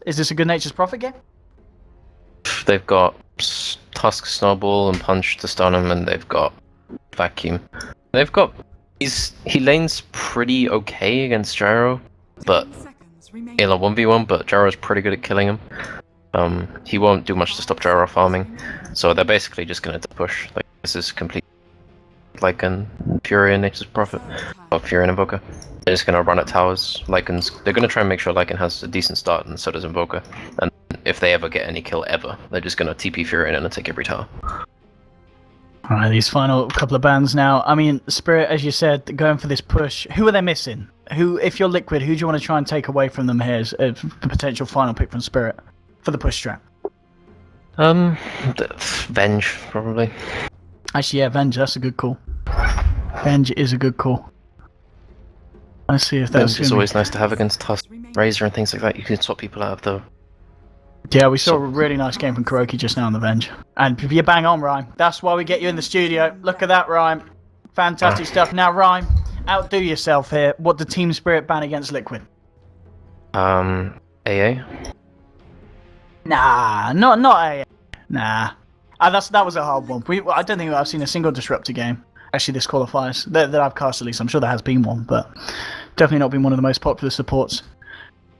Is this a good nature's Prophet game? They've got Tusk, Snowball, and Punch to stun him, and they've got Vacuum. They've got he lanes pretty okay against Gyro, but in a 1v1, but Gyro's pretty good at killing him. He won't do much to stop Gyro farming, so they're basically just gonna push. Like, this is complete Lycan, Fury, and Nature's Prophet, or Fury and Invoker. They're just gonna run at towers. They're gonna try and make sure Lycan has a decent start, and so does Invoker. And if they ever get any kill ever, they're just gonna TP Fury in and take every tower. Alright, these final couple of bans now. I mean, Spirit, as you said, going for this push. Who are they missing? If you're Liquid, who do you want to try and take away from them here as the potential final pick from Spirit for the push strat? Venge, probably. Actually, yeah, Venge, that's a good call. Venge is a good call. Let's see if that's... Venge is always nice to have against Tusk, Razor, and things like that. You can swap people out of the... Yeah, we saw a really nice game from Kuroki just now on the Venge. And you bang on, Rhyme. That's why we get you in the studio. Look at that, Rhyme. Fantastic stuff. Now, Rhyme, outdo yourself here. What did Team Spirit ban against Liquid? AA? Nah, not AA. Nah. That was a hard one. I don't think I've seen a single Disruptor game. Actually, this qualifies. That I've cast at least. I'm sure there has been one, but definitely not been one of the most popular supports.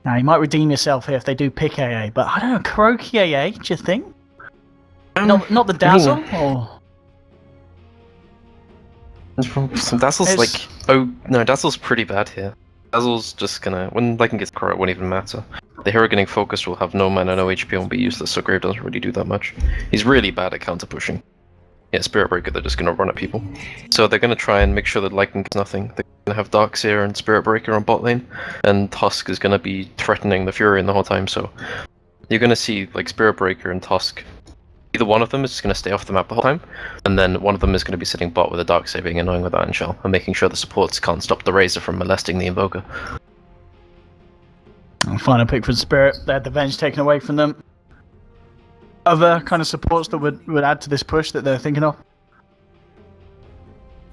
Now, you might redeem yourself here if they do pick AA, but I don't know, Kuroki AA, do you think? Not the Dazzle? Or... Dazzle's oh, no, Dazzle's pretty bad here. Dazzle's just gonna, when Lycan gets Kuro, it won't even matter. The hero getting focused will have no mana, no HP, and will be useless, so Grave doesn't really do that much. He's really bad at counter pushing. Yeah, Spirit Breaker, they're just gonna run at people. So they're gonna try and make sure that Lycan gets nothing. They're gonna have Darkseer and Spirit Breaker on bot lane, and Tusk is gonna be threatening the Fury the whole time, so you're gonna see like Spirit Breaker and Tusk. Either one of them is just gonna stay off the map the whole time, and then one of them is gonna be sitting bot with a Darkseer being annoying with Iron Shell, and making sure the supports can't stop the Razor from molesting the Invoker. Final pick for Spirit. They had the Venge taken away from them. Other kind of supports that would add to this push that they're thinking of?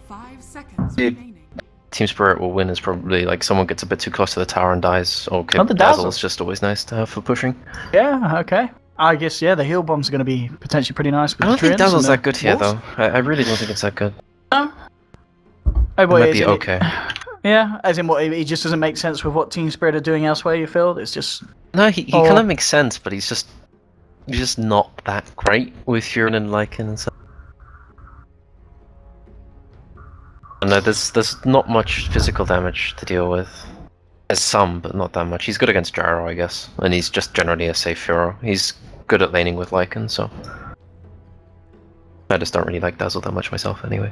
5 seconds remaining. Team Spirit will win is probably like someone gets a bit too close to the tower and dies. Or the Dazzle is just always nice to have for pushing. Yeah, okay. I guess, yeah, the heal bombs are going to be potentially pretty nice. With I don't think Dazzle's that good here, though. I really don't think it's that good. No? It might be okay. Yeah, as in what, he just doesn't make sense with what Team Spirit are doing elsewhere, you feel? It's just... No, he kind of makes sense, but he's just not that great with Fury and Lycan and stuff. No, there's not much physical damage to deal with. There's some, but not that much. He's good against Gyro, I guess, and he's just generally a safe hero. He's good at laning with Lycan, so I just don't really like Dazzle that much myself, anyway.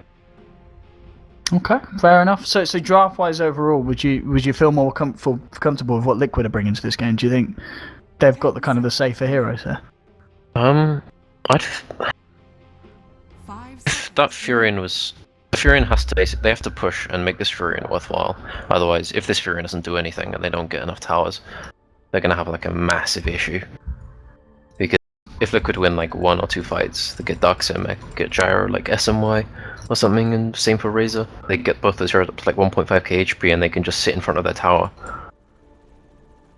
Okay, fair enough. So draft-wise overall, would you feel more comfortable with what Liquid are bringing to this game? Do you think they've got the kind of the safer heroes here? That Furion was... The Furion has to they have to push and make this Furion worthwhile. Otherwise, if this Furion doesn't do anything and they don't get enough towers, they're gonna have like a massive issue. Because if Liquid win like 1 or 2 fights, they get Darkseer, get Gyro like SMY or something, and same for Razor. They get both those heroes up to like 1.5k HP and they can just sit in front of their tower.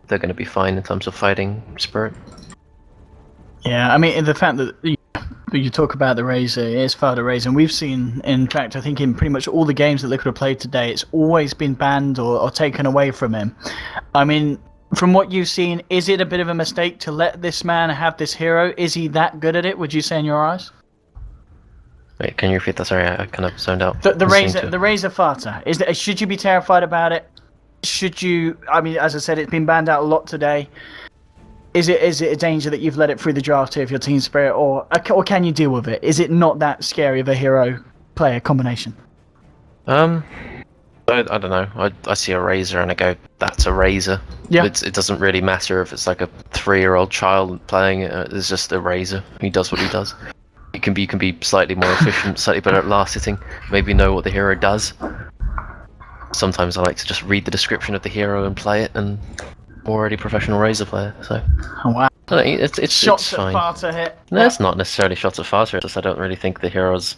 They're gonna be fine in terms of fighting Spirit. Yeah, I mean, the fact that you talk about the Razor, it's far the Razor, and we've seen, in fact, I think in pretty much all the games that Liquid have played today, it's always been banned or taken away from him. I mean, from what you've seen, is it a bit of a mistake to let this man have this hero? Is he that good at it, would you say, in your eyes? Wait, can you repeat that? Sorry, I kind of zoned out. The Razor Farter, should you be terrified about it? Should you, I mean, as I said, it's been banned out a lot today. Is it a danger that you've let it through the draft here if you're Team Spirit, or can you deal with it? Is it not that scary of a hero-player combination? I don't know. I see a Razor and I go, that's a Razor. Yeah. It doesn't really matter if it's like a 3-year-old child playing it. It's just a Razor. He does what he does. You can be slightly more efficient, slightly better at last hitting, maybe know what the hero does. Sometimes I like to just read the description of the hero and play it, and I'm already a professional Razor player, so... Oh, wow. It's shots fine. at Farter hit. No, it's not necessarily shots at Farter, it's just I don't really think the hero's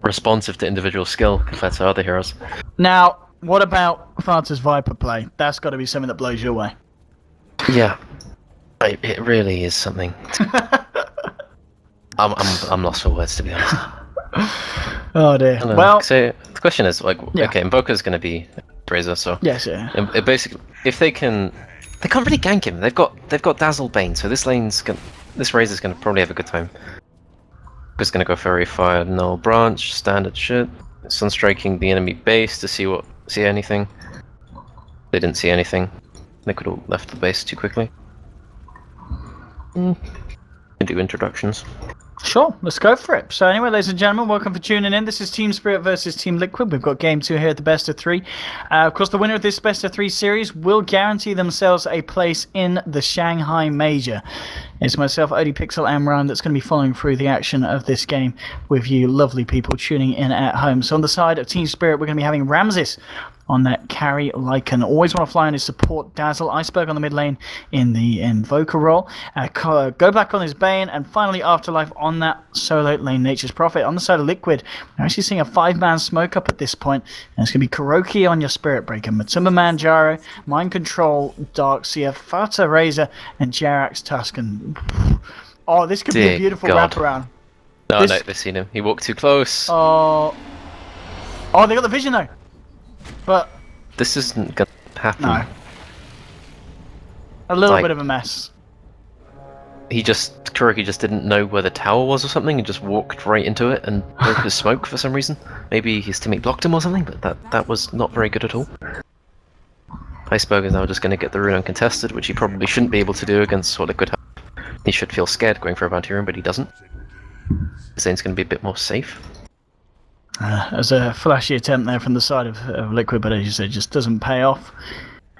responsive to individual skill compared to other heroes. Now, what about Farter's Viper play? That's got to be something that blows your way. Yeah. It really is something. I'm lost for words, to be honest. Oh dear. I don't know. Well, So the question is like, Yeah. okay, Invoker's going to be Razor, so yes, yeah. it basically, if they can't really gank him. They've got Dazzle Bane, so this Razor's going to probably have a good time. Just going to go Fairy Fire, Null Branch, standard shit. Sunstriking the enemy base to see anything. They didn't see anything. They could have left the base too quickly. Can do introductions. Sure, let's go for it. So anyway, ladies and gentlemen, welcome for tuning in. This is Team Spirit versus Team Liquid. We've got game 2 here at the best of 3. Of course, the winner of this best of 3 series will guarantee themselves a place in the Shanghai Major. It's myself, ODPixel, and Ryan that's going to be following through the action of this game with you lovely people tuning in at home. So on the side of Team Spirit, we're going to be having Ramses on that carry Lycan. Always want to fly on his support Dazzle, Iceberg on the mid lane in the Invoker role, go back on his Bane, and finally Afterlife on that solo lane Nature's Prophet. On the side of Liquid, we're actually seeing a 5-man smoke up at this point, and it's going to be Kuroki on your Spirit Breaker, Matumba Manjaro, Mind Control, Darkseer, Fata Razor, and Jerax Tuscan. Oh, this could be a beautiful wraparound. No, they've seen him. He walked too close. Oh, they got the vision though. But this isn't gonna happen. No. A little bit of a mess. Kuroki just didn't know where the tower was or something and just walked right into it and broke his smoke for some reason. Maybe his teammate blocked him or something, but that was not very good at all. Iceberg is now just going to get the rune uncontested, which he probably shouldn't be able to do against what Liquid have. He should feel scared going for a bounty rune, but he doesn't. Zane's going to be a bit more safe. As a flashy attempt there from the side of Liquid, but as you said, just doesn't pay off.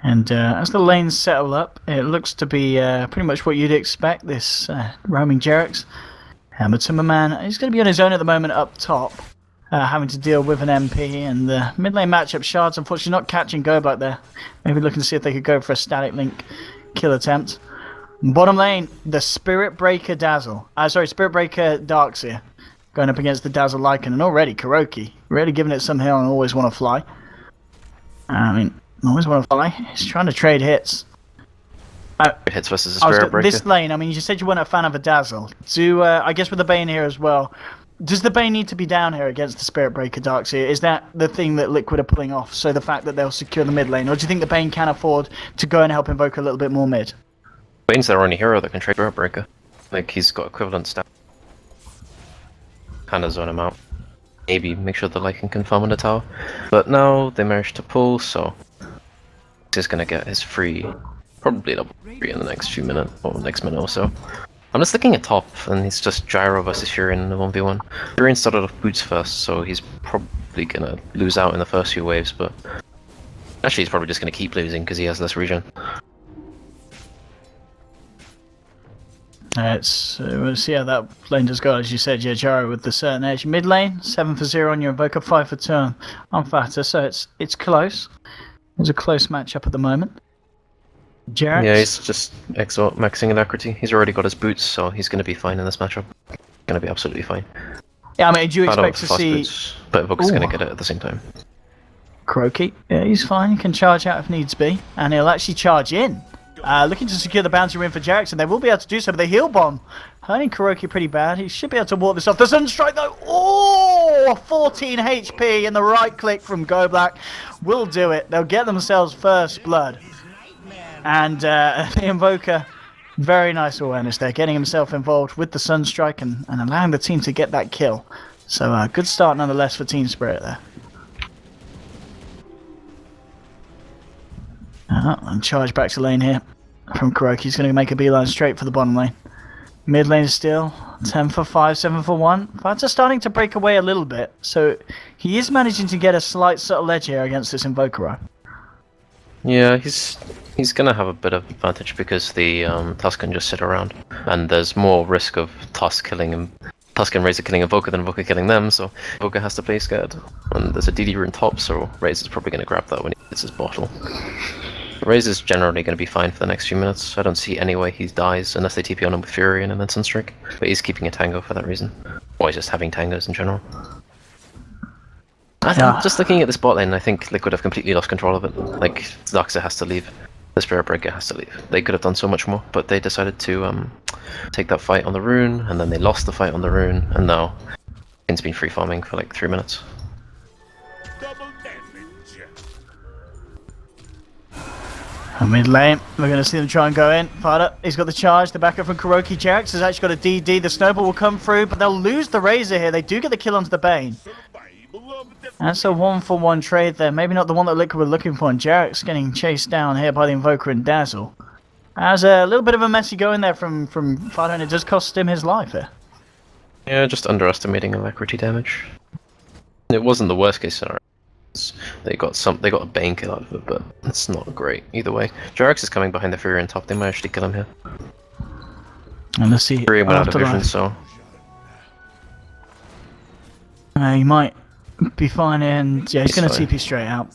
And as the lanes settle up, it looks to be pretty much what you'd expect, this roaming Jerax. But Timberman, he's going to be on his own at the moment up top, having to deal with an MP. And the mid lane matchup, Shards unfortunately not catching Gobak there. Maybe looking to see if they could go for a static link kill attempt. Bottom lane, the Spirit Breaker Dazzle. Spirit Breaker Darkseer. Going up against the Dazzle Lycan, and already Kuroki really giving it some hill and always want to fly. Always want to fly. He's trying to trade hits. Hits versus a Spirit Breaker. This lane, you said you weren't a fan of a Dazzle. I guess with the Bane here as well, does the Bane need to be down here against the Spirit Breaker Darkseer? Is that the thing that Liquid are pulling off? So the fact that they'll secure the mid lane, or do you think the Bane can afford to go and help invoke a little bit more mid? Bane's their only hero that can trade Spirit Breaker. Like, he's got equivalent stats. Kind of zone him out. Maybe make sure the Lycan can farm on the tower. But now they managed to pull, so he's gonna get his free, probably double free in the next few minutes, or next minute or so. I'm just looking at top, and it's just Gyro versus Furion in the 1v1. Furion started off boots first, so he's probably gonna lose out in the first few waves, but actually he's probably just gonna keep losing because he has less regen. We'll see how that lane does go. As you said, Gyro with the certain edge. Mid lane, 7 for 0 on your Invoker, 5 for turn on Fata, so it's close. It's a close matchup at the moment. Jerax? Yeah, he's just exalt maxing Alacrity. He's already got his boots, so he's going to be fine in this matchup. Going to be absolutely fine. Yeah, do you expect to see... Boots, but Invoker's going to get it at the same time. Kuroki, yeah, he's fine. He can charge out if needs be, and he'll actually charge in. Looking to secure the bounty ring for Jerax, and they will be able to do so, but the heal bomb hurting Kuroki pretty bad. He should be able to walk this off. The Sunstrike though, 14 HP, and the right click from Gobak will do it. They'll get themselves first blood. And the Invoker, very nice awareness there, getting himself involved with the Sunstrike and allowing the team to get that kill. So good start nonetheless for Team Spirit there. And charge back to lane here from Kuroki. He's going to make a beeline straight for the bottom lane. Mid lane is still 10 for 5, 7 for 1. Fata starting to break away a little bit, so he is managing to get a slight subtle edge here against this Invoker. Yeah, he's going to have a bit of advantage because the Tusk can just sit around, and there's more risk of Tusk killing him. Tusk and Razor killing Invoker than Invoker killing them, so Invoker has to play scared. And there's a DD rune top, so Razor's probably going to grab that when he hits his bottle. Razor's generally going to be fine for the next few minutes. I don't see any way he dies unless they TP on him with Furion and then Sunstrike. But he's keeping a tango for that reason. Or he's just having tangos in general. Just looking at this bot lane, I think Liquid have completely lost control of it. Like, Darkseer has to leave. The Spirit Breaker has to leave. They could have done so much more, but they decided to take that fight on the rune, and then they lost the fight on the rune, and now it's been free farming for like 3 minutes. Mid lane, we're going to see them try and go in. Fada, he's got the charge, the backup from Kuroki. Jax has actually got a DD, the snowball will come through, but they'll lose the Razor here. They do get the kill onto the Bane. That's a 1-for-1 trade there. Maybe not the one that Liquid were looking for, and Jax getting chased down here by the Invoker and Dazzle. As a little bit of a messy going there from Fada, and it does cost him his life here. Yeah, just underestimating alacrity damage. It wasn't the worst case scenario. They got a Bane kill out of it, but it's not great either way. Jarax is coming behind the Fury on top. They might actually kill him here. And let's see. Fury went out of vision, so he might be fine, and yeah, he's going to TP straight out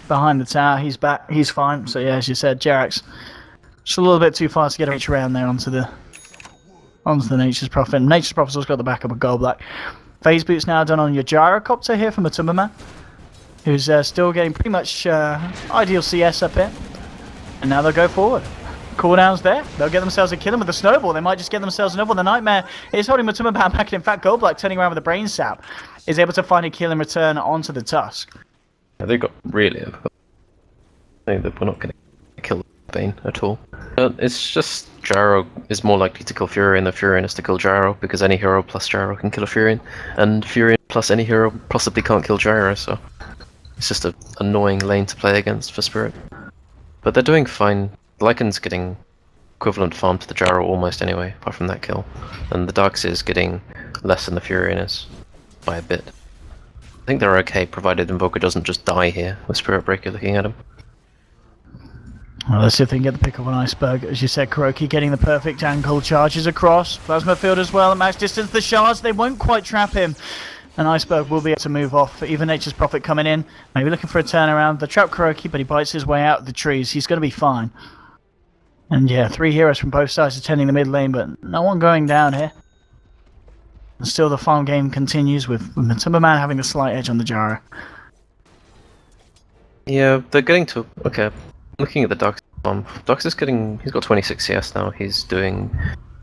behind the tower. He's back. He's fine. So yeah, as you said, Jarax just a little bit too far to get a reach around there onto the Nature's Prophet. Nature's Prophet's also got the backup of Gold Black. Phase boot's now done on your Gyrocopter here from a Timberman, who's still getting pretty much ideal CS up here. And now they'll go forward. Cooldown's there. They'll get themselves a kill with the snowball. They might just get themselves another. The Nightmare is holding Matumba back, and in fact, Goldblack turning around with a brain sap is able to find a kill in return onto the Tusk. Yeah, they got really over. We're not going to kill Bane at all. It's just Gyro is more likely to kill Furion than Furion is to kill Gyro, because any hero plus Gyro can kill a Furion, and Furion plus any hero possibly can't kill Gyro, so it's just an annoying lane to play against for Spirit. But they're doing fine. Lycan's getting equivalent farm to the Gyro almost anyway, apart from that kill. And the Darkseer is getting less than the Furion is, by a bit. I think they're okay, provided Invoker doesn't just die here with Spirit Breaker looking at him. Well, let's see if they can get the pick up on Iceberg. As you said, Kuroki getting the perfect angle, charges across. Plasma Field as well at max distance. The shards, they won't quite trap him. And Iceberg will be able to move off. Even Nature's Prophet coming in, maybe looking for a turnaround. The trap Kuroki, but he bites his way out of the trees. He's going to be fine. And yeah, 3 heroes from both sides attending the mid lane, but no one going down here. And still the farm game continues with Timberman having the slight edge on the Gyro. Yeah, they're getting to... Okay, looking at the Darkseer farm. Darkseer's getting... He's got 26 CS now. He's doing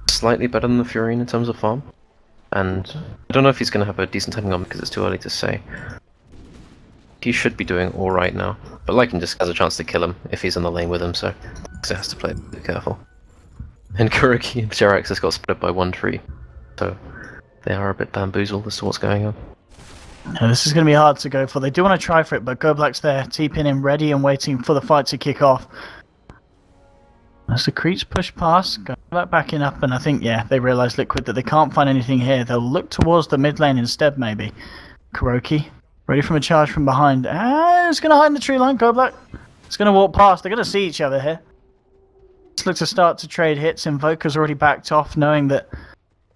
slightly better than the Furion in terms of farm. And I don't know if he's going to have a decent timing on because it's too early to say. He should be doing alright now. But Lycan just has a chance to kill him if he's in the lane with him, so he has to play a bit careful. And Kuroki and Jerax has got split by 1 tree. So they are a bit bamboozled as to what's going on. Now, this is going to be hard to go for. They do want to try for it, but Goblack's there, TPing in ready and waiting for the fight to kick off. As the creeps push past, Goblack backing up, and I think, yeah, they realise Liquid that they can't find anything here. They'll look towards the mid lane instead, maybe. Kuroki, ready from a charge from behind. It's going to hide in the tree line, Goblack. It's going to walk past. They're going to see each other here. Let's look to start to trade hits. Invoker's already backed off, knowing that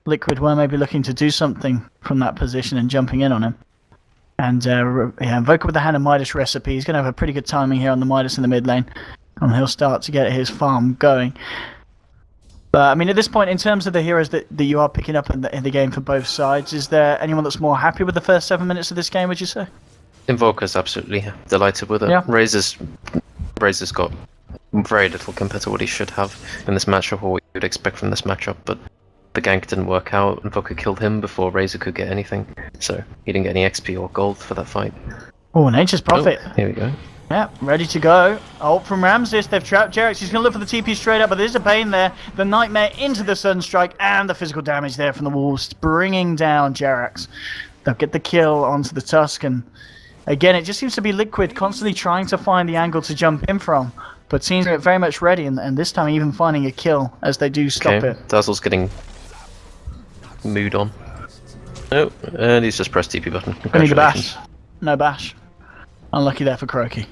Liquid were maybe looking to do something from that position and jumping in on him. And yeah, Invoker with the Hand of Midas recipe. He's going to have a pretty good timing here on the Midas in the mid lane. And he'll start to get his farm going. But I mean, at this point, in terms of the heroes that you are picking up in the game for both sides, is there anyone that's more happy with the first 7 minutes of this game, would you say? Invoker's absolutely delighted with it. Yeah. Razor's got very little compared to what he should have in this matchup, or what you would expect from this matchup, but the gank didn't work out. Invoker killed him before Razor could get anything, so he didn't get any XP or gold for that fight. Oh, Nature's Prophet. Oh, here we go. Yeah, ready to go. Ult from Ramses. They've trapped Jerax. He's going to look for the TP straight up, but there's a Bane there. The Nightmare into the Sunstrike, and the physical damage there from the wolves, bringing down Jerax. They'll get the kill onto the Tusk, and again, it just seems to be Liquid constantly trying to find the angle to jump in from, but seems very much ready, and this time even finding a kill as they do stop it. Dazzle's getting mood on. Oh, and he's just pressed TP button. I need a bash. No bash. Unlucky there for Kuroki.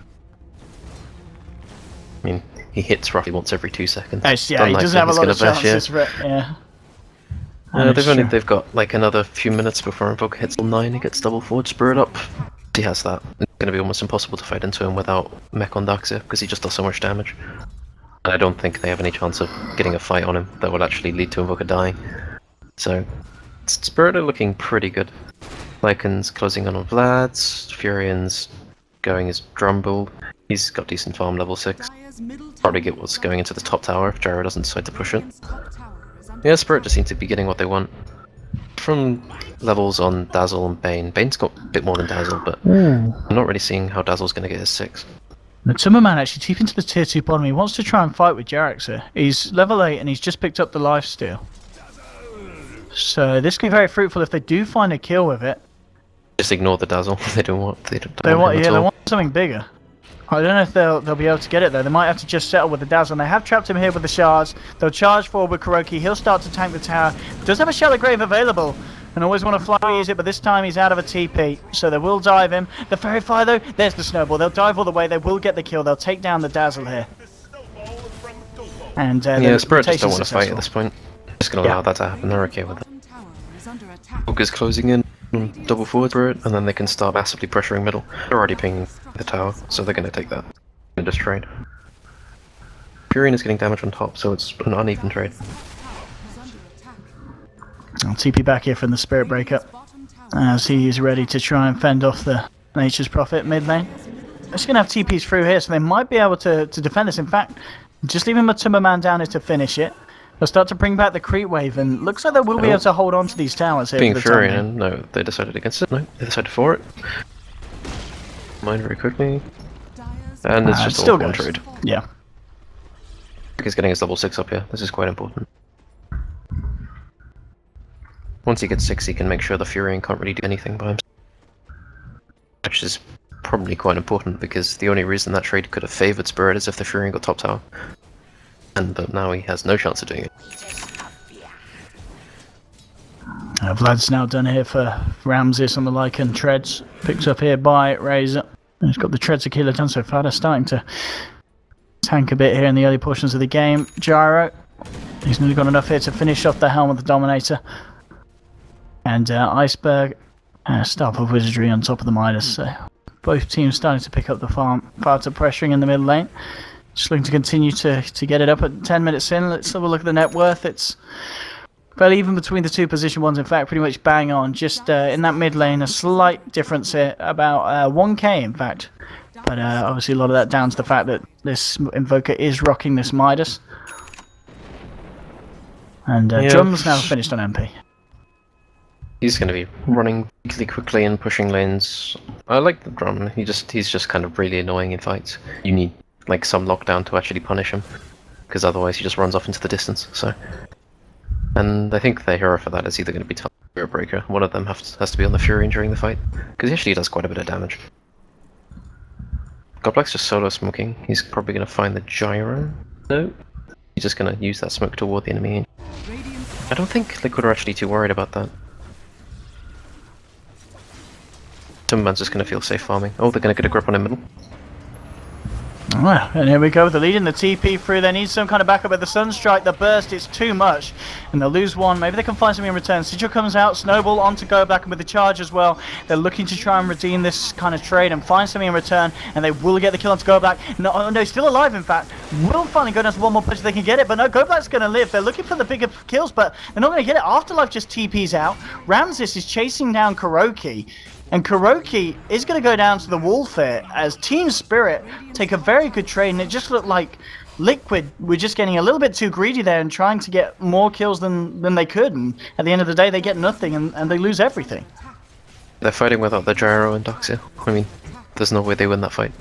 I mean, he hits roughly once every 2 seconds. Yeah, he doesn't have a lot of chances for it. Yeah. They've got like another few minutes before Invoker hits level 9. He gets double forward spirit up. He has that. It's going to be almost impossible to fight into him without mech on Darkseer because he just does so much damage. And I don't think they have any chance of getting a fight on him that will actually lead to Invoker dying. So, Spirit are looking pretty good. Lycan's closing on Vlad's, Furion's going his drum build. He's got decent farm, level 6. probably get what's going into the top tower if Gyro doesn't decide to push it. Radiant's top tower is under Yeah, Spirit just seems to be getting what they want. From levels on Dazzle and Bane, Bane's got a bit more than Dazzle, but I'm not really seeing how Dazzle's going to get his 6. The Timberman actually deep into the tier 2 bottom. He wants to try and fight with Jarax here. He's level 8 and he's just picked up the lifesteal. So this can be very fruitful if they do find a kill with it. Just ignore the Dazzle. They don't want. They They want, him at yeah, they all. want something bigger. I don't know if they'll be able to get it though. They might have to just settle with the Dazzle. And they have trapped him here with the shards. They'll charge forward with Kuroki. He'll start to tank the tower. Does have a Shallow Grave available. And always want to fly use it, but this time he's out of a TP. So they will dive him. The Fairy Fire though, there's the snowball. They'll dive all the way. They will get the kill. They'll take down the Dazzle here. And Yeah, Spirit just the don't want to fight at successful. this point. Just gonna allow that to happen. They're okay with it. bottom tower is under attack. Focus closing in on double forward Spirit, and then they can start massively pressuring middle. They're already pinging the tower, so they're gonna take that and just trade. Furina's getting damage on top, so it's an uneven trade. Is under attack. I'll TP back here from the Spirit Breaker. Bottom tower As he is ready to try and fend off the Nature's Prophet mid lane. They're just going to have TPs through here, so they might be able to defend this. In fact, just leaving my Timberman down here to finish it. They'll start to bring back the creep wave, and looks like they will be able to hold on to these towers here. Being for the time being. Furion, no, they decided against it. No, they decided for it. Mine very quickly, Dyer's and it's it just still all one goes. trade. Yeah. He's getting his level 6 up here. This is quite important. Once he gets 6, he can make sure the Furion can't really do anything by himself. Which is probably quite important, because the only reason that trade could have favoured Spirit is if the Furion got top tower. But now he has no chance of doing it. Vlad's now done here for Ramses on the Lycan treads. Picked up here by Razor. He's got the treads of Killer done so far. They're starting to tank a bit here in the early portions of the game. Gyro, he's nearly got enough here to finish off the Helm of the Dominator. And Iceberg, Staff of Wizardry on top of the Midas. So both teams starting to pick up the farm. Farta pressuring in the mid lane. Just looking to continue to get it up at 10 minutes in. Let's have a look at the net worth. It's fairly even between the two position ones. In fact, pretty much bang on. Just in that mid lane, a slight difference here. About 1k in fact. But obviously a lot of that down to the fact that this Invoker is rocking this Midas. And Drum's now finished on MP. He's going to be running really quickly and pushing lanes. I like the Drum. He's just kind of really annoying in fights. You need like some lockdown to actually punish him, because otherwise he just runs off into the distance. So, and I think the hero for that is either going to be Top or Breaker. One of them has to be on the Furion during the fight, because he actually does quite a bit of damage. Godblack's just solo smoking. He's probably going to find the Gyro. No, he's just going to use that smoke toward the enemy. Radiant's I don't think Liquid are actually too worried about that. Timberman's just going to feel safe farming. Oh, they're going to get a grip on him middle. Well, and here we go with the lead in the TP through. They need some kind of backup with the Sunstrike. The burst is too much, and they'll lose one. Maybe they can find something in return. Sigil comes out, Snowball onto Go Black, and with the charge as well. They're looking to try and redeem this kind of trade and find something in return, and they will get the kill onto Go Black. No, still alive in fact. Will finally go down to one more push if they can get it, but no, Go Black's going to live. They're looking for the bigger kills, but they're not going to get it. Afterlife just TP's out. Ramses is chasing down Kuroki. And Kuroki is going to go down to the wolf here as Team Spirit take a very good trade, and it just looked like Liquid were just getting a little bit too greedy there and trying to get more kills than they could, and at the end of the day they get nothing and they lose everything. They're fighting without the Gyro and Doxia. I mean, there's no way they win that fight.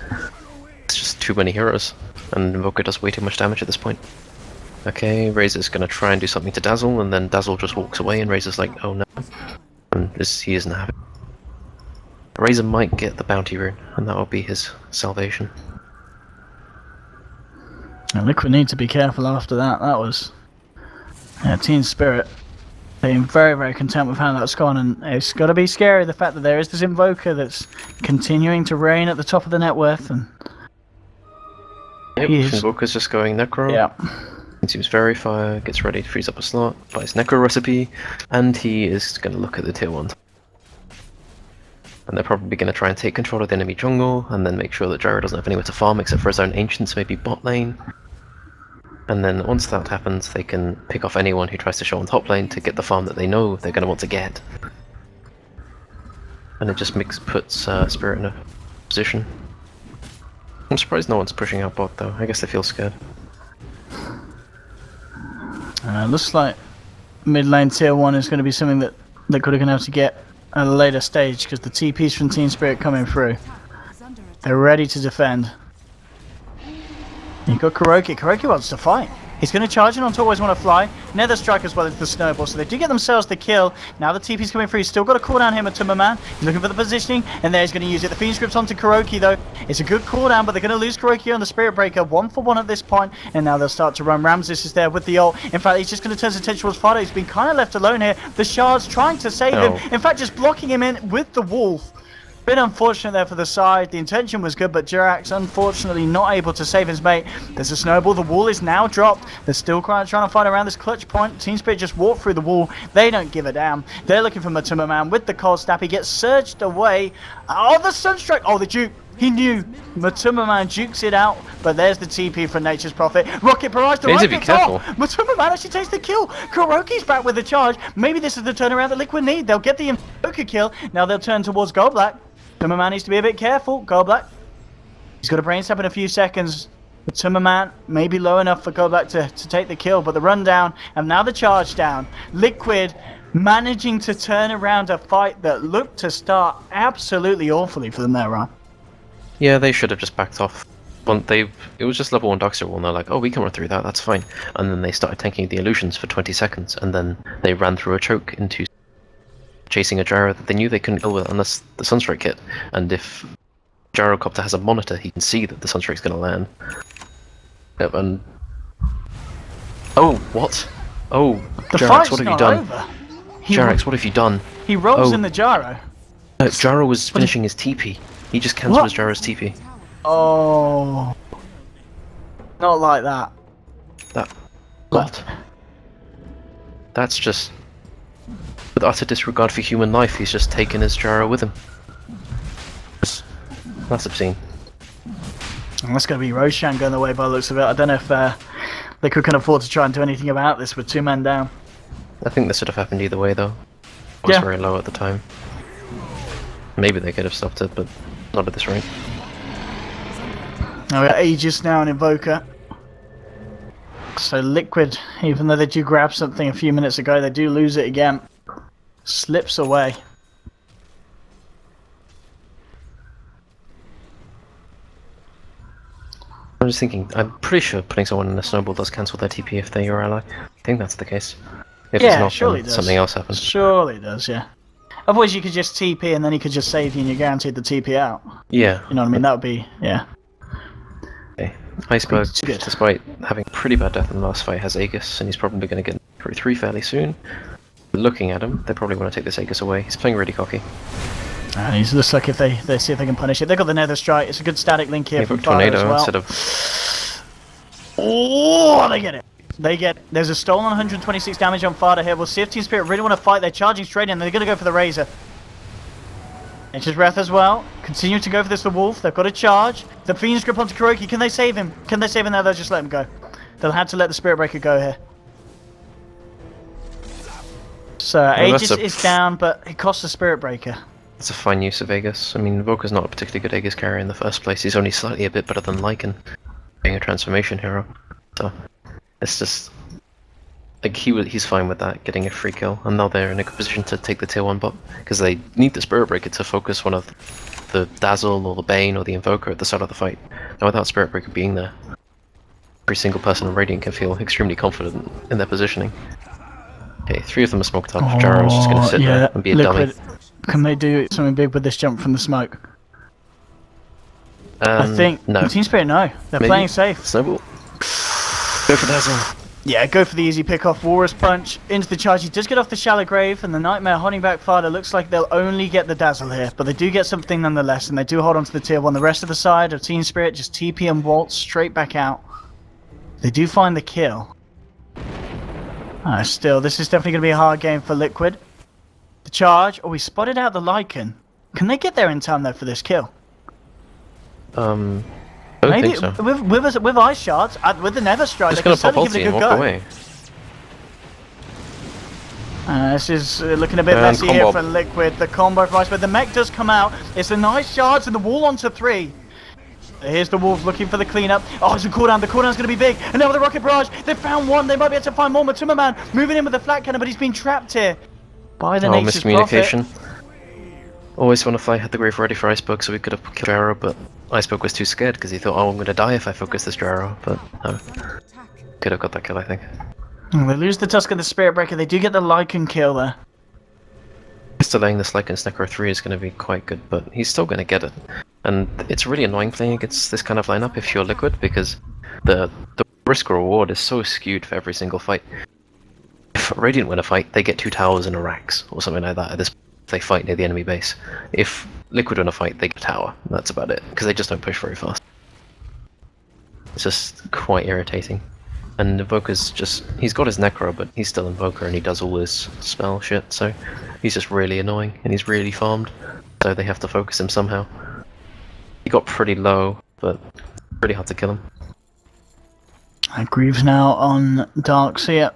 It's just too many heroes, and Invoker does way too much damage at this point. Okay, Razor's going to try and do something to Dazzle, and then Dazzle just walks away, and Razor's like, oh no. And he isn't happy. Razor might get the bounty rune, and that will be his salvation. And Liquid need to be careful after that. That was Team Spirit being very, very content with how that's gone, and it's got to be scary the fact that there is this Invoker that's continuing to reign at the top of the net worth. And yep, Invoker's just going Necro. Yeah. Consumes Fairy Fire, gets ready to freeze up a slot, buys Necro recipe, and he is going to look at the tier 1. And they're probably going to try and take control of the enemy jungle, and then make sure that Gyro doesn't have anywhere to farm except for his own Ancients, maybe bot lane. And then once that happens, they can pick off anyone who tries to show on top lane to get the farm that they know they're going to want to get. And it just puts Spirit in a position. I'm surprised no one's pushing out bot though. I guess they feel scared. Looks like mid lane tier 1 is going to be something that Liquid are going to have to get at a later stage because the TPs from Team Spirit coming through. Is under attack. They're ready to defend. You've got Kuroki. Kuroki wants to fight. He's going to charge in on to always want to fly. Nether strike as well as the snowball. So they do get themselves the kill. Now the TP's coming through. He's still got a cooldown here, Matuma Man. He's looking for the positioning. And there he's going to use it. The Fiend Script's onto Kuroki though. It's a good cooldown, but they're going to lose Kuroki on the Spirit Breaker. 1-for-1 at this point. And now they'll start to run. Ramses is there with the ult. In fact, he's just going to turn his attention towards Fado. He's been kind of left alone here. The Shard's trying to save him. In fact, just blocking him in with the Wolf. Bit unfortunate there for the side. The intention was good, but Jirax unfortunately not able to save his mate. There's a snowball. The wall is now dropped. They're still trying to fight around this clutch point. Team Spirit just walked through the wall. They don't give a damn. They're looking for Matuma Man with the cold snap. He gets surged away. Oh, the Sunstrike. Oh, the juke. He knew. Matuma Man jukes it out, but there's the TP for Nature's Prophet. Rocket barrage to right. Be careful. Matuma Man actually takes the kill. Kuroki's back with the charge. Maybe this is the turnaround that Liquid need. They'll get the Invoker kill. Now they'll turn towards Gold Black. Matuma Man needs to be a bit careful. Gold Black. He's got a brain snap in a few seconds. Matuma Man may be low enough for Gold Black to take the kill, but the run down and now the charge down. Liquid managing to turn around a fight that looked to start absolutely awfully for them there, Ryan. Yeah, they should have just backed off. It was just level 1 Doxer wall, and they're like, oh, we can run through that, that's fine. And then they started tanking the illusions for 20 seconds, and then they ran through a choke into chasing a Gyro that they knew they couldn't kill with unless the Sunstrike hit. And if Gyrocopter has a monitor, he can see that the Sunstrike's going to land. Yep, and... Oh, what? Oh, Jarax, what have you done? Jarax, what have you done? He rolls in the Gyro. No, Gyro was finishing his TP. He just cancelled his Gyro's TP. Oh. Not like that. What? That's just... With utter disregard for human life, he's just taken his Gyro with him. That's obscene. And that's going to be Roshan going the way by the looks of it. I don't know if Liquid can afford to try and do anything about this with 2 men down. I think this would have happened either way though. It was very low at the time. Maybe they could have stopped it, but not at this rate. Now we got Aegis now and Invoker. So Liquid, even though they do grab something a few minutes ago, they do lose it again. Slips away. I'm just thinking, I'm pretty sure putting someone in a snowball does cancel their TP if they're your ally. I think that's the case. If it's not, surely then does. something else happens. Surely does, yeah. Otherwise you could just TP and then he could just save you and you're guaranteed the TP out. Yeah. You know what I mean? That would be, yeah. Okay. Iceberg, despite having a pretty bad death in the last fight, has Aegis, and he's probably going to get through 3 fairly soon. Looking at him, they probably want to take this Aegis away. He's playing really cocky. And he looks like if they see if they can punish it. They've got the Nether Strike. It's a good static link here from Tornado as well. Instead of... Oh, they get it. There's a stolen 126 damage on Fada here. We'll see if Team Spirit really want to fight. They're charging straight in. They're going to go for the Razor. Nature's Breath as well. Continue to go for this the Wolf. They've got a charge. The Fiend's Grip onto Kuroki. Can they save him? Can they save him now? They'll just let him go. They'll have to let the Spirit Breaker go here. So Aegis is down, but it costs the Spirit Breaker. That's a fine use of Aegis. I mean, Voka's not a particularly good Aegis carrier in the first place. He's only slightly a bit better than Lycan, being a transformation hero. So it's just like he's fine with that, getting a free kill, and now they're in a good position to take the tier 1 bot because they need the Spirit Breaker to focus one of the Dazzle or the Bane or the Invoker at the start of the fight. Now without Spirit Breaker being there, every single person on Radiant can feel extremely confident in their positioning. Okay, 3 of them are smoked up. Jaro's just going to sit there and be a dummy. Can they do something big with this jump from the smoke? I think no. Team Spirit, no. They're playing safe. Snowball. Go for Dazzle. Yeah, go for the easy pick off. Walrus Punch into the charge. He does get off the Shallow Grave, and the Nightmare holding back Fada. Looks like they'll only get the Dazzle here, but they do get something nonetheless, and they do hold on to the tier 1. The rest of the side of Team Spirit just TP and waltz straight back out. They do find the kill. Still, this is definitely going to be a hard game for Liquid. The charge. Oh, we spotted out the Lycan. Can they get there in time though for this kill? I don't Maybe think so. with Ice Shards, with the Nether Strike, they can certainly give it a good go. Away. This is looking a bit messy here for Liquid. The combo for Ice, but the mech does come out. It's a nice Shards and the wall onto 3. Here's the Wolf looking for the cleanup. Oh, it's a cooldown. The cooldown's going to be big. And now with the rocket barrage, they've found one. They might be able to find more. Matuma Man moving in with the flat cannon, but he's been trapped here by the Nature's miscommunication. Prophet. Always when I had the Grave ready for Icebug, so we could have killed Gyro, but Icebug was too scared because he thought, oh, I'm going to die if I focus this Gyro. But no, could have got that kill, I think. They lose the Tusk and the Spirit Breaker. They do get the Lycan kill there. Delaying this Lycan's Necro 3 is going to be quite good, but he's still going to get it. And it's really annoying playing against this kind of lineup if you're Liquid, because the risk reward is so skewed for every single fight. If Radiant win a fight, they get 2 towers and a Rax, or something like that, at this they fight near the enemy base. If Liquid win a fight, they get a tower. That's about it, because they just don't push very fast. It's just quite irritating. And Invoker's just, he's got his Necro, but he's still Invoker and he does all his spell shit, so he's just really annoying and he's really farmed, so they have to focus him somehow. He got pretty low, but pretty hard to kill him. And Greaves now on Darkseer.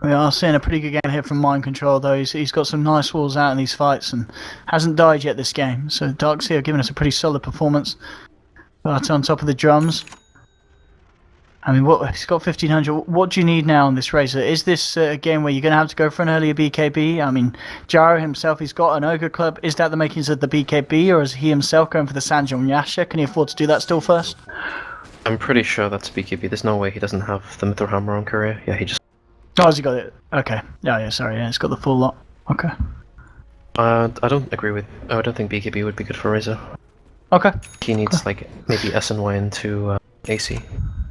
We are seeing a pretty good game here from Mind Control, though. He's got some nice walls out in these fights and hasn't died yet this game. So Darkseer giving us a pretty solid performance. But on top of the drums. I mean, he's got 1500. What do you need now on this Razor? Is this a game where you're going to have to go for an earlier BKB? I mean, Gyro himself, he's got an Ogre Club. Is that the makings of the BKB, or is he himself going for the Sanjong Yasha? Can he afford to do that still first? I'm pretty sure that's BKB. There's no way he doesn't have the Mithril Hammer on Courier. Yeah, he just... Oh, has he got it? Okay. Yeah, sorry. Yeah, it's got the full lot. Okay. I don't agree with... Oh, I don't think BKB would be good for Razor. Okay. He needs, like, maybe SNY into AC.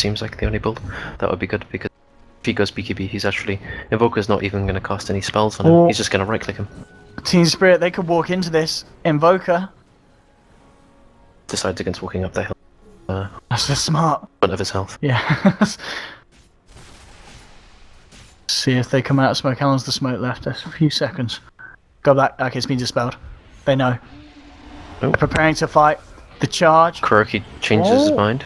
Seems like the only build. That would be good, because if he goes BKB, he's actually... Invoker's not even going to cast any spells on him. He's just going to right-click him. Team Spirit, they could walk into this. Invoker. Decides against walking up the hill. That's just smart. Front of his health. Yeah. See if they come out of smoke. How long's the smoke left? There's a few seconds. Go back. Okay, it's been dispelled. They know. Oh. They're preparing to fight. The charge. Kuroki changes his mind.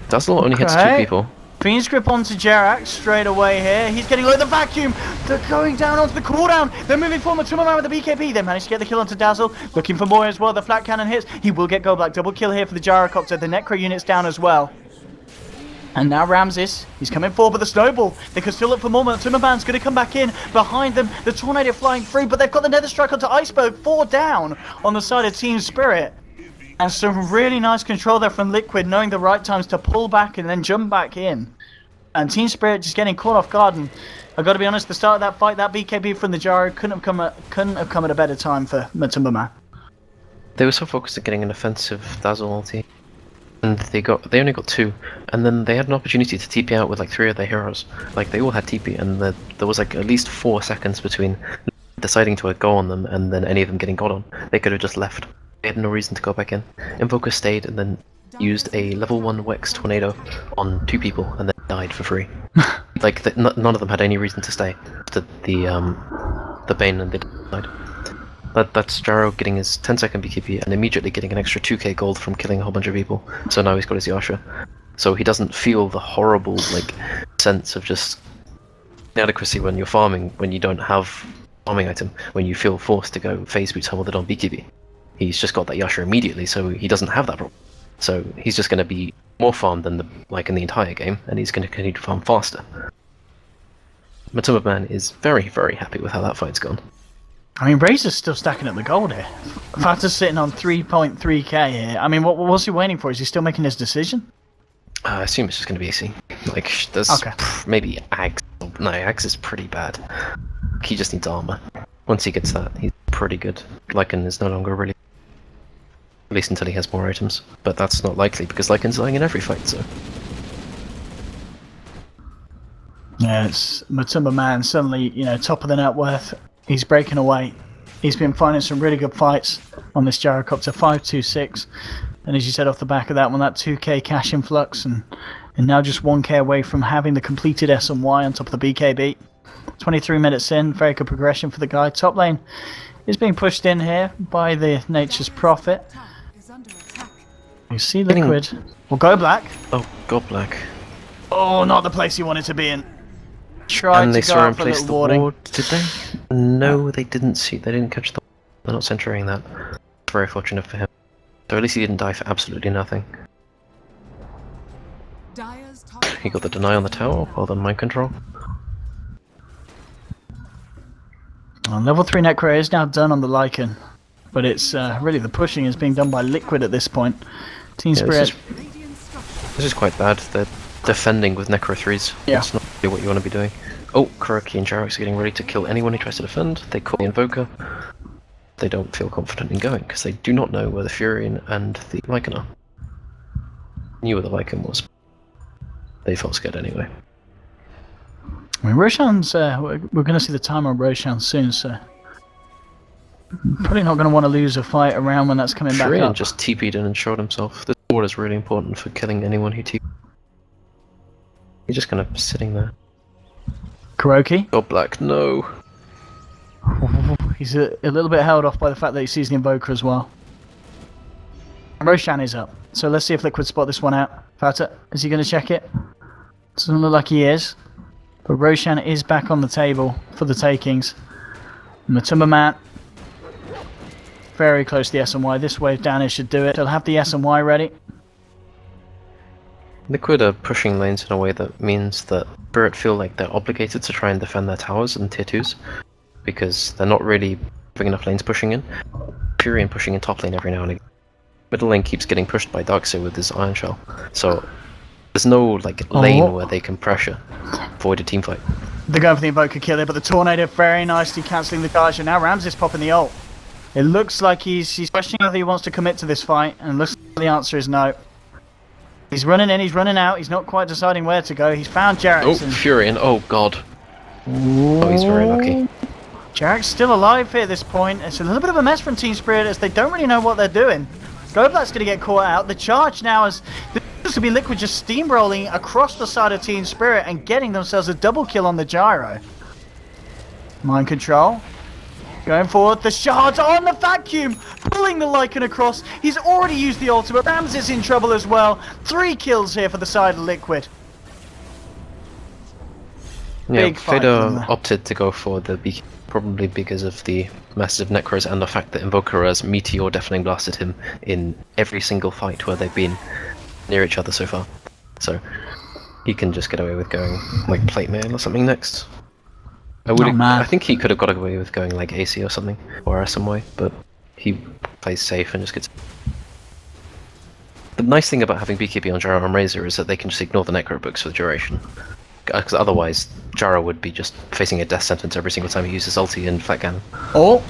Dazzle only hits 2 people. Fiend's Grip onto Jarak straight away here. He's getting like the vacuum. They're going down onto the cooldown. They're moving forward. Matuma Man with the BKB. They managed to get the kill onto Dazzle. Looking for more as well. The flat cannon hits. He will get Gold Black. Double kill here for the Gyrocopter. The Necro unit's down as well. And now Ramses, he's coming forward with the snowball. They could still look for more. Matuma Man's going to come back in. Behind them, the Tornado flying free, but they've got the Nether Strike onto Iceberg. 4 down on the side of Team Spirit. And some really nice control there from Liquid, knowing the right times to pull back and then jump back in. And Team Spirit just getting caught off guard. And I've got to be honest, the start of that fight, that BKB from the Gyro couldn't have come at a better time for Matuma Man. They were so focused on getting an offensive Dazzle ulti, and they only got 2, and then they had an opportunity to TP out with like 3 of their heroes. Like they all had TP, and there was like at least 4 seconds between deciding to go on them and then any of them getting got on. They could have just left. They had no reason to go back in. Invoker stayed and then used a level 1 Wex Tornado on 2 people and then died for free. Like none of them had any reason to stay after the Bane, and they died. That's Gyro getting his 10-second BKB and immediately getting an extra 2k gold from killing a whole bunch of people. So now he's got his Yasha. So he doesn't feel the horrible like sense of just inadequacy when you're farming, when you don't have farming item, when you feel forced to go phase boot someone that on BKB. He's just got that Yasha immediately, so he doesn't have that problem. So he's just going to be more farmed than in the entire game, and he's going to continue to farm faster. Matuma Man is very, very happy with how that fight's gone. I mean, Razor's still stacking up the gold here. Fatah's sitting on 3.3k here. I mean, what's he waiting for? Is he still making his decision? I assume it's just going to be AC. Like, there's maybe Ags. No, Ags is pretty bad. He just needs armor. Once he gets that, he's pretty good. Lycan is no longer really... At least until he has more items. But that's not likely, because Lycan's dying in every fight, so... Yeah, it's Matuma Man suddenly, top of the net worth. He's breaking away. He's been finding some really good fights on this Gyrocopter. 526. And as you said off the back of that one, that 2k cash influx, and now just 1k away from having the completed S&Y on top of the BKB. 23 minutes in, very good progression for the guy. Top lane is being pushed in here by the Nature's Prophet. You see Liquid. Well, go black. Oh, go black. Oh, not the place you wanted to be in. Tried and they to go saw him out for a place little the warding. ward, did they? No, they didn't catch the... They're not centering that. Very fortunate for him. So at least he didn't die for absolutely nothing. Dire's top He got the deny on the tower, well done mind control. Well, level 3 Necro is now done on the Lycan, but it's really the pushing is being done by Liquid at this point. Team Spirit. radiant structure. This is quite bad. They're defending with Necro 3s. Yeah. That's not really what you want to be doing. Oh, Kuroki and Jarrox are getting ready to kill anyone who tries to defend. They call the Invoker. They don't feel confident in going, because they do not know where the Furion and the Lycan are. Knew where the Lycan was. They felt scared anyway. I mean, Roshan's, we're going to see the timer on Roshan soon, so probably not going to want to lose a fight around when that's coming back Furion up. just TP'd in and showed himself. This ward is really important for killing anyone who TP'd. He's just kind of sitting there. Kuroki, God Black, no. he's a little bit held off by the fact that he sees the Invoker as well. Roshan is up, so let's see if Liquid spot this one out. Fata, is he going to check it? Doesn't look like he is. But Roshan is back on the table for the takings. Matuma Man. Very close to the S&Y. This wave down here should do it. They'll have the S&Y ready. Liquid are pushing lanes in a way that means that Spirit feel like they're obligated to try and defend their towers and tier 2s, because they're not really having enough lanes pushing in. Furion pushing in top lane every now and again. Middle lane keeps getting pushed by Darkseer with his Iron Shell, so there's no like lane where they can pressure, avoid a team fight. They're going for the Invoker kill here, but the Tornado very nicely cancelling the charge, and now Ramses popping the ult. It looks like he's questioning whether he wants to commit to this fight, and looks like the answer is no. He's running in, he's running out, he's not quite deciding where to go. He's found Jarrex. Oh, Furion, oh god. Oh, he's very lucky. Jarrex still alive here at this point. It's a little bit of a mess from Team Spirit as they don't really know what they're doing. Goblat's going to get caught out. The charge now is... This could be Liquid just steamrolling across the side of Team Spirit and getting themselves a double kill on the gyro. Mind control. Going forward, the shards on the vacuum, pulling the Lycan across. He's already used the ultimate. Ramses in trouble as well. 3 kills here for the side of Liquid. Yeah, Big fight from Vader there. opted to go for the beacon, probably because of the massive necros and the fact that Invoker's Meteor deafening blasted him in every single fight where they've been near each other so far. So he can just get away with going like plate mail or something next. I think he could have got away with going like AC or something, or SMY, but he plays safe and just gets... The nice thing about having BKB on Jaro and Razor is that they can just ignore the Necro books for the duration. Because otherwise, Jaro would be just facing a death sentence every single time he uses ulti and flat cannon. Oh!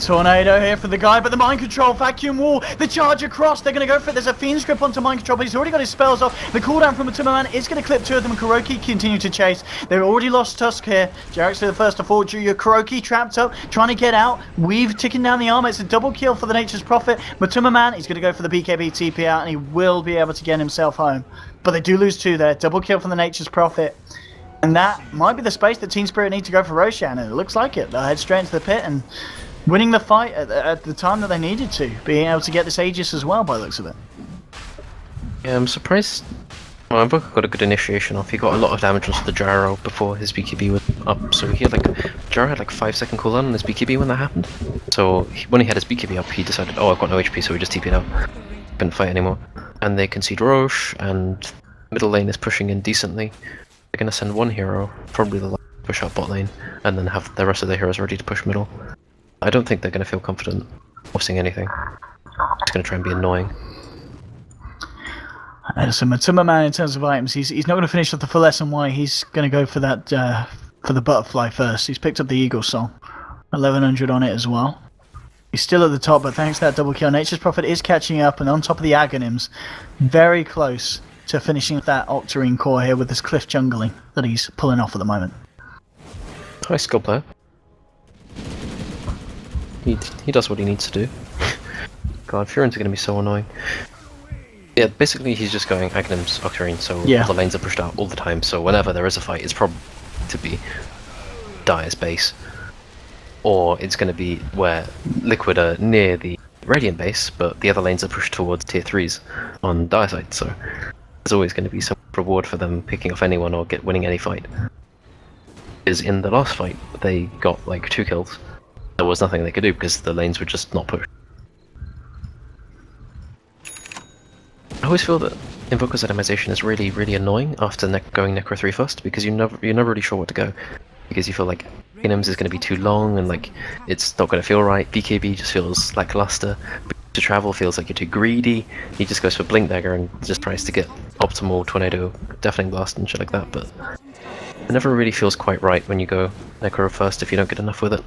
Tornado here for the guy, but the mind control, vacuum wall, the charge across, they're going to go for it. There's a Fiend's Grip onto mind control, but he's already got his spells off. The cooldown from Matuma Man is going to clip 2 of them, and Kuroki continue to chase. They've already lost Tusk here. Jarrex to the first to fall. Kuroki trapped up, trying to get out. Weave ticking down the armor. It's a double kill for the Nature's Prophet. Matuma Man, he's going to go for the BKB TP out, and he will be able to get himself home. But they do lose 2 there. Double kill from the Nature's Prophet. And that might be the space that Team Spirit need to go for Roshan, and it looks like it. They'll head straight into the pit and winning the fight at the time that they needed to, being able to get this Aegis as well by the looks of it. Yeah, I'm surprised. Well, Invoker got a good initiation off. He got a lot of damage onto the Gyro before his BKB was up, so he had Gyro had like 5-second cooldown on his BKB when that happened. So when he had his BKB up, he decided, oh, I've got no HP, so he just TP'd out. Couldn't fight anymore. And they concede Roche, and middle lane is pushing in decently. They're gonna send one hero, probably the last, push out bot lane, and then have the rest of their heroes ready to push middle. I don't think they're going to feel confident forcing anything. It's going to try and be annoying. So Matuma Man, in terms of items, he's not going to finish with the full S&Y. He's going to go for that for the butterfly first. He's picked up the Eagle Song, 1100 on it as well. He's still at the top, but thanks to that double kill, Nature's Prophet is catching up, and on top of the Aghanims, very close to finishing that Octarine core here with this cliff jungling that he's pulling off at the moment. High skill player. He does what he needs to do. God, Furion's going to be so annoying. Yeah, basically he's just going Aghanims, Octarine, so the lanes are pushed out all the time, so whenever there is a fight, it's probably to be Dire's base. Or it's going to be where Liquid are near the Radiant base, but the other lanes are pushed towards tier 3s on Dire side, so there's always going to be some reward for them picking off anyone or winning any fight. Because in the last fight, they got like 2 kills. There was nothing they could do because the lanes were just not pushed. I always feel that Invoker's itemization is really, really annoying after going Necro 3 first, because you're never really sure what to go. Because you feel like Inims is going to be too long, and like it's not going to feel right. BKB just feels lackluster. To travel feels like you're too greedy. He just goes for Blink Dagger and just tries to get optimal Tornado, Deafening Blast and shit like that, but it never really feels quite right when you go Necro first if you don't get enough with it.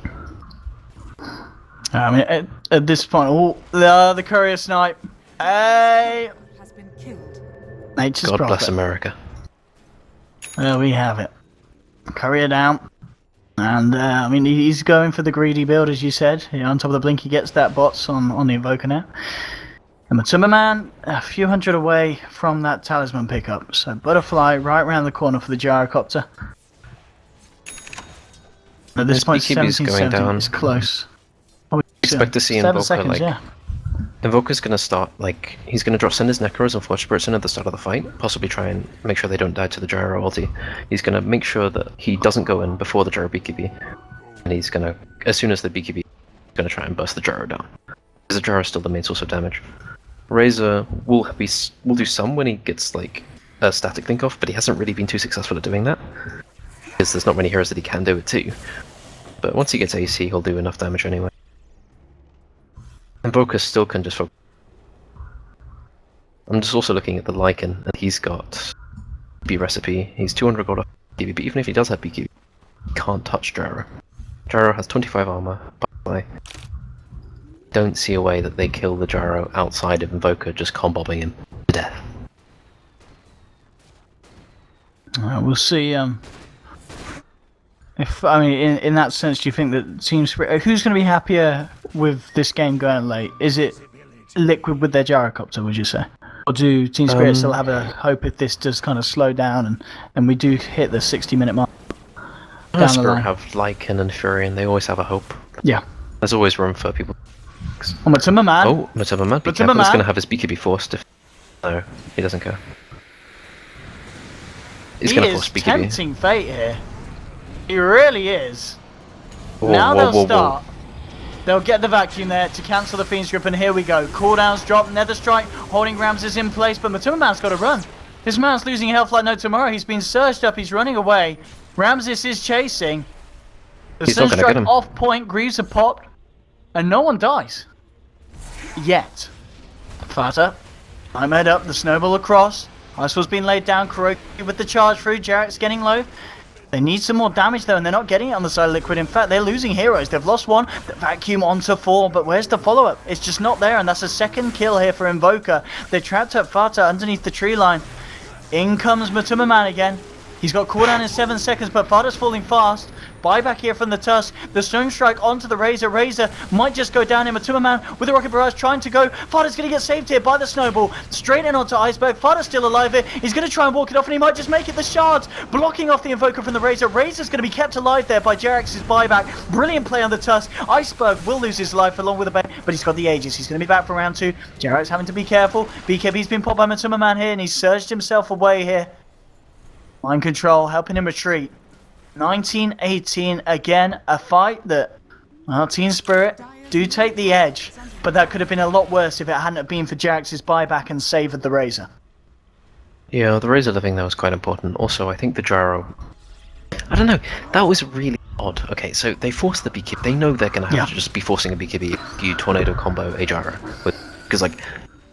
I mean, at this point, the Courier Snipe. Hey! Has been killed. Nature's God prophet. bless America. There we have it. Courier down. And, I mean, he's going for the greedy build, as you said. On top of the blink, he gets that bots on the Invoker now. And Matuma Man, a few hundred away from that Talisman pickup. So, Butterfly right around the corner for the Gyrocopter. At this point, BKB's going 1770 down. is close. Expect to see 7 Invoker, seconds, like, yeah. Invoker's gonna start, like, he's gonna drop send his Necros and Forge Spirits in at the start of the fight, possibly try and make sure they don't die to the Gyro ulti. He's gonna make sure that he doesn't go in before the Gyro BKB, and he's gonna, as soon as the BKB, he's gonna try and burst the Gyro down. Because the Gyro is still the main source of damage. Razor will do some when he gets, like, a static think off, but he hasn't really been too successful at doing that. Because there's not many heroes that he can do it to. But once he gets AC, he'll do enough damage anyway. Invoker still can just focus. I'm just also looking at the Lycan, and he's got B recipe. He's 200 gold off BKB, but even if he does have BKB, he can't touch Gyro. Gyro has 25 armor, by don't see a way that they kill the Gyro outside of Invoker just combobbing him to death. We'll see. If I mean, in that sense, do you think that Team Spirit? Who's going to be happier with this game going late? Is it Liquid with their Gyrocopter? Would you say, or do Team Spirit still have a hope if this does kind of slow down and we do hit the 60-minute mark? Down the line? Have Lycan and Furion. They always have a hope. Yeah. There's always room for people. Oh, Matuma Man. Oh, Matuma Man. Be careful. He's going to have his BKB forced. If no, he doesn't care. He's going to force BKB. Tempting fate here. He really is. Whoa, Now whoa, they'll whoa, start. They'll get the vacuum there to cancel the Fiend's Grip, and here we go. Cooldowns drop, Nether Strike, holding Ramses in place, but Matuma Man's got to run. This man's losing health like no tomorrow. He's been surged up, he's running away. Ramses is chasing. The Sun Strike off point, Greaves are popped, and no one dies. Yet. Fata, Nightmare up, the snowball across. Icewall's been laid down, Kuroki with the charge through, Jarrett's getting low. They need some more damage though, and they're not getting it on the side of Liquid. In fact, they're losing heroes. They've lost one, the vacuum onto 4, but where's the follow-up? It's just not there, and that's a second kill here for Invoker. They trapped up Fata underneath the tree line. In comes Matuma Man again. He's got cooldown in 7 seconds, but Fata's falling fast. Buyback here from the Tusk. The Stone Strike onto the Razor. Razor might just go down in. Matuma Man with the Rocket Barrage trying to go. Fata's going to get saved here by the Snowball. Straight in onto Iceberg. Fata's still alive here. He's going to try and walk it off, and he might just make it. The Shards blocking off the Invoker from the Razor. Razor's going to be kept alive there by Jerax's buyback. Brilliant play on the Tusk. Iceberg will lose his life along with the Bane, but he's got the Aegis. He's going to be back for round 2. Jerax having to be careful. BKB's been popped by Matuma Man here, and he's surged himself away here. Mind control, helping him retreat. 19-18, again, a fight that, well, Team Spirit do take the edge, but that could have been a lot worse if it hadn't have been for Jax's buyback and save of the Razor. Yeah, the Razor living there was quite important. Also, I think the Gyro... I don't know, that was really odd. Okay, so they forced the BKB. They know they're going to have to just be forcing a BKB, you Tornado combo a Gyro. Because, like,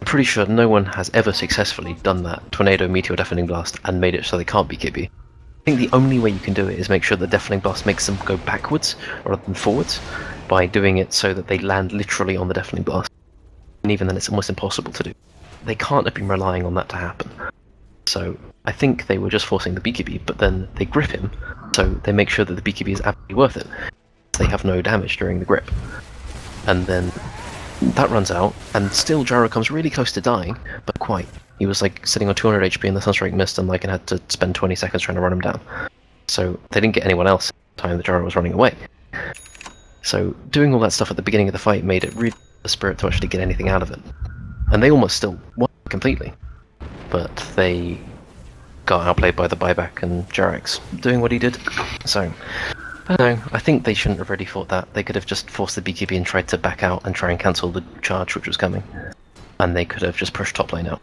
I'm pretty sure no one has ever successfully done that Tornado, Meteor, Deafening Blast, and made it so they can't BKB. I think the only way you can do it is make sure the Deafening Blast makes them go backwards rather than forwards, by doing it so that they land literally on the Deafening Blast. And even then it's almost impossible to do. They can't have been relying on that to happen. So I think they were just forcing the BKB, but then they grip him, so they make sure that the BKB is absolutely worth it. They have no damage during the grip. And then that runs out, and still Gyro comes really close to dying, but quite. He was like sitting on 200 HP and the Sunstrike missed, and Lycan had to spend 20 seconds trying to run him down. So they didn't get anyone else at the time the Gyro was running away. So doing all that stuff at the beginning of the fight made it really the Spirit to actually get anything out of it. And they almost still won completely. But they got outplayed by the buyback and Jerax doing what he did. So, I don't know, I think they shouldn't have really fought that. They could have just forced the BKB and tried to back out and try and cancel the charge which was coming. And they could have just pushed top lane out.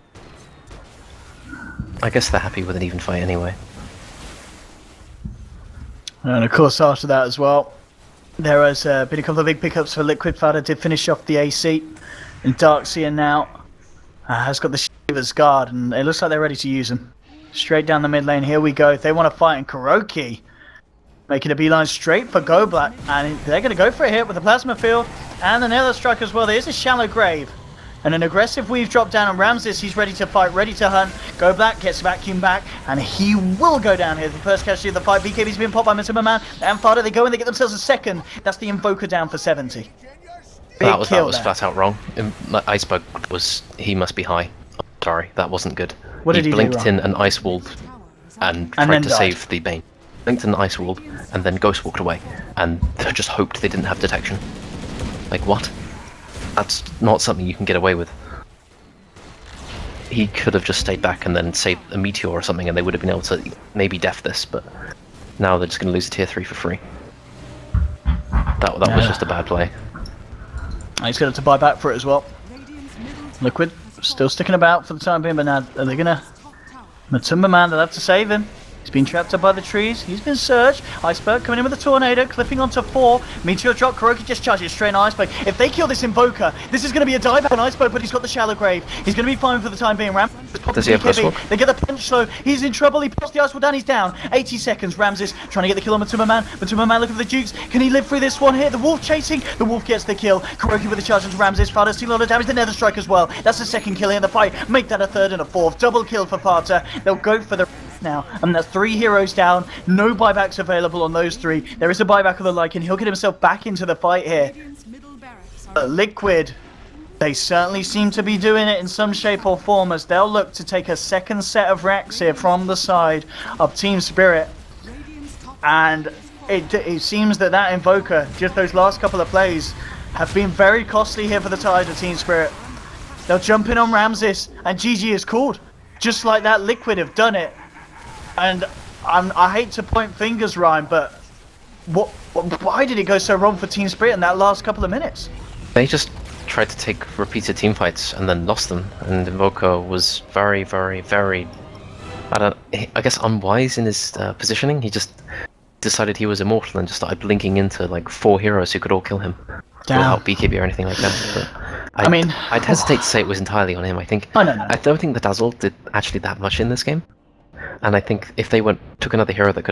I guess they're happy with an even fight anyway. And of course, after that as well, there has been a couple of big pickups for Liquid. Fada did finish off the AC, and Darkseer now has got the Shiva's Guard, and it looks like they're ready to use them. Straight down the mid lane, here we go. They want to fight, and Kuroki making a beeline straight for Go Black, and they're going to go for a hit with the Plasma Field and the Nether Strike as well. There's a Shallow Grave. And an aggressive weave drop down on Ramses. He's ready to fight, ready to hunt. Go Black gets vacuumed back, and he will go down here. The first casualty of the fight. BKB's been popped by Matumba Man and Fada. They go and they get themselves a second. That's the Invoker down for 70. That was flat out wrong. Iceberg he must be high. I'm sorry, that wasn't good. What did he blinked do in an ice wall and tried to save the Bane. Blinked in an ice wall and then ghost walked away and just hoped they didn't have detection. Like what? That's not something you can get away with. He could have just stayed back and then saved a meteor or something and they would have been able to maybe def this, but now they're just going to lose a tier 3 for free. That was just a bad play. He's going to buy back for it as well. Liquid still sticking about for the time being, but now are they going to... Matumba Man, they'll have to save him. He's been trapped up by the trees. He's been surged. Iceberg coming in with a tornado, clipping onto 4. Meteor drop. Kuroki just charges straight on Iceberg. If they kill this Invoker, this is going to be a dieback on Iceberg, but he's got the Shallow Grave. He's going to be fine for the time being. Does he have Crosswalk? They get the punch slow. He's in trouble. He pops the Ice Wall down. He's down. 80 seconds. Ramses trying to get the kill on Matumba Man. Matumba Man looking for the Jukes. Can he live through this one here? The Wolf chasing. The Wolf gets the kill. Kuroki with the charge into Ramses. Fata stealing a lot of damage. The Nether Strike as well. That's the second kill here in the fight. Make that a third and a fourth. Double kill for Fata. They'll go for the now, and that's 3 heroes down. No buybacks available on those 3. There is a buyback of the Lycan. He'll get himself back into the fight here. Liquid, they certainly seem to be doing it in some shape or form as they'll look to take a second set of racks here from the side of Team Spirit. And it seems that Invoker, just those last couple of plays, have been very costly here for the tide of Team Spirit. They'll jump in on Ramses, and GG is called. Just like that, Liquid have done it. And I hate to point fingers, Ryan, but why did it go so wrong for Team Spirit in that last couple of minutes? They just tried to take repeated team fights and then lost them, and Invoker was very, very, very, I guess, unwise in his positioning. He just decided he was immortal and just started blinking into like 4 heroes who could all kill him without BKB or anything like that. But I'd hesitate to say it was entirely on him. I think I don't think the Dazzle did actually that much in this game. And I think if they took another hero that could